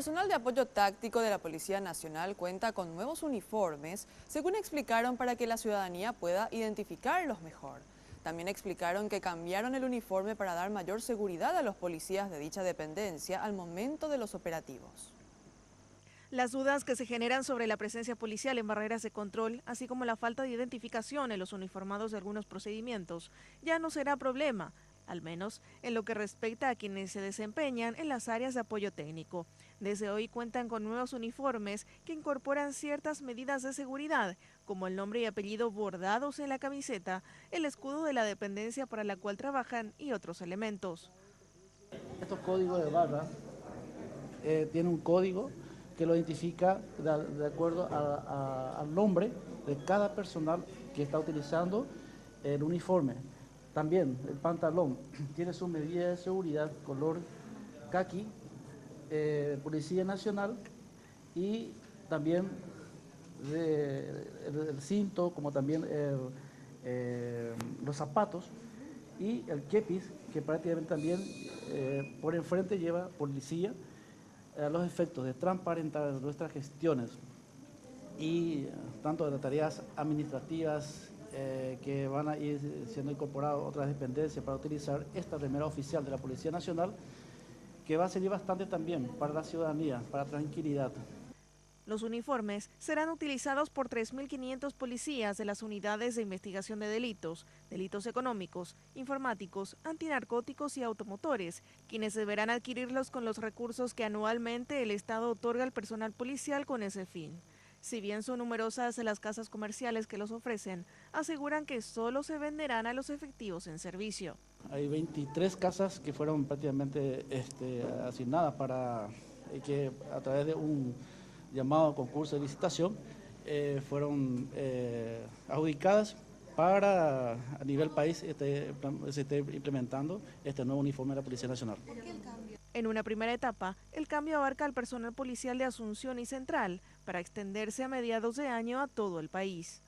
personal de apoyo táctico de la Policía Nacional cuenta con nuevos uniformes, según explicaron, para que la ciudadanía pueda identificarlos mejor. También explicaron que cambiaron el uniforme para dar mayor seguridad a los policías de dicha dependencia al momento de los operativos. Las dudas que se generan sobre la presencia policial en barreras de control, así como la falta de identificación en los uniformados de algunos procedimientos, ya no será problema, al menos en lo que respecta a quienes se desempeñan en las áreas de apoyo técnico. Desde hoy cuentan con nuevos uniformes que incorporan ciertas medidas de seguridad, como el nombre y apellido bordados en la camiseta, el escudo de la dependencia para la cual trabajan y otros elementos. Estos códigos de barra tienen un código que lo identifica de acuerdo al nombre de cada personal que está utilizando el uniforme. También el pantalón tiene su medida de seguridad, color caqui, Policía Nacional, y también el cinto, como también los zapatos y el kepis, que prácticamente también por enfrente lleva policía, a los efectos de transparentar nuestras gestiones y tanto de las tareas administrativas que van a ir siendo incorporadas otras dependencias para utilizar esta remera oficial de la Policía Nacional, que va a servir bastante también para la ciudadanía, para tranquilidad. Los uniformes serán utilizados por 3.500 policías de las unidades de investigación de delitos, delitos económicos, informáticos, antinarcóticos y automotores, quienes deberán adquirirlos con los recursos que anualmente el Estado otorga al personal policial con ese fin. Si bien son numerosas las casas comerciales que los ofrecen, aseguran que solo se venderán a los efectivos en servicio. Hay 23 casas que fueron prácticamente asignadas para que a través de un llamado concurso de licitación fueron adjudicadas para a nivel país se esté implementando este nuevo uniforme de la Policía Nacional. En una primera etapa, el cambio abarca al personal policial de Asunción y Central para extenderse a mediados de año a todo el país.